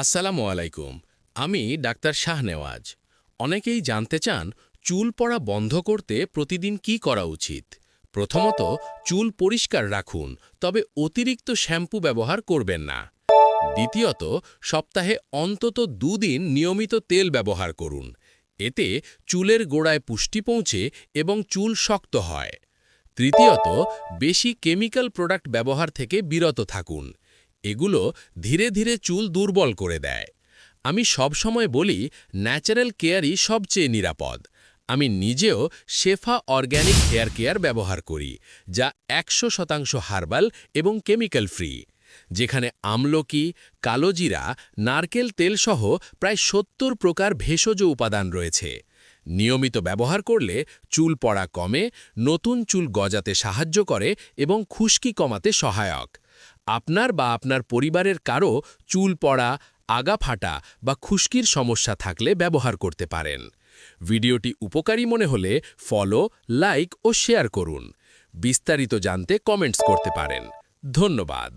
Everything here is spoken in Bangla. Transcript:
আসসালামু আলাইকুম। আমি ডাক্তার শাহনেওয়াজ। অনেকেই জানতে চান চুল পড়া বন্ধ করতে প্রতিদিন কি করা উচিত। প্রথমত, চুল পরিষ্কার রাখুন, তবে অতিরিক্ত শ্যাম্পু ব্যবহার করবেন না। দ্বিতীয়ত, সপ্তাহে অন্তত 2 দিন নিয়মিত তেল ব্যবহার করুন। এতে চুলের গোড়ায় পুষ্টি পৌঁছে এবং চুল শক্ত হয়। তৃতীয়ত, বেশি কেমিক্যাল প্রোডাক্ট ব্যবহার থেকে বিরত থাকুন। এগুলো ধীরে ধীরে চুল দুর্বল করে দেয়। আমি সবসময় বলি, ন্যাচারাল কেয়ারই সবচেয়ে নিরাপদ। আমি নিজেও শেফা অর্গ্যানিক হেয়ার কেয়ার ব্যবহার করি, যা 100% হার্বাল এবং কেমিক্যাল ফ্রি, যেখানে আমলকি, কালোজিরা, নারকেল তেলসহ প্রায় 70 প্রকার ভেষজ উপাদান রয়েছে। নিয়মিত ব্যবহার করলে চুল পড়া কমে, নতুন চুল গজাতে সাহায্য করে এবং খুশকি কমাতে সহায়ক। আপনার বা আপনার পরিবারের কারো চুল পড়া, আগা ফাটা বা খুশকির সমস্যা থাকলে ব্যবহার করতে পারেন। ভিডিওটি উপকারী মনে হলে ফলো, লাইক ও শেয়ার করুন। বিস্তারিত জানতে কমেন্টস করতে পারেন। ধন্যবাদ।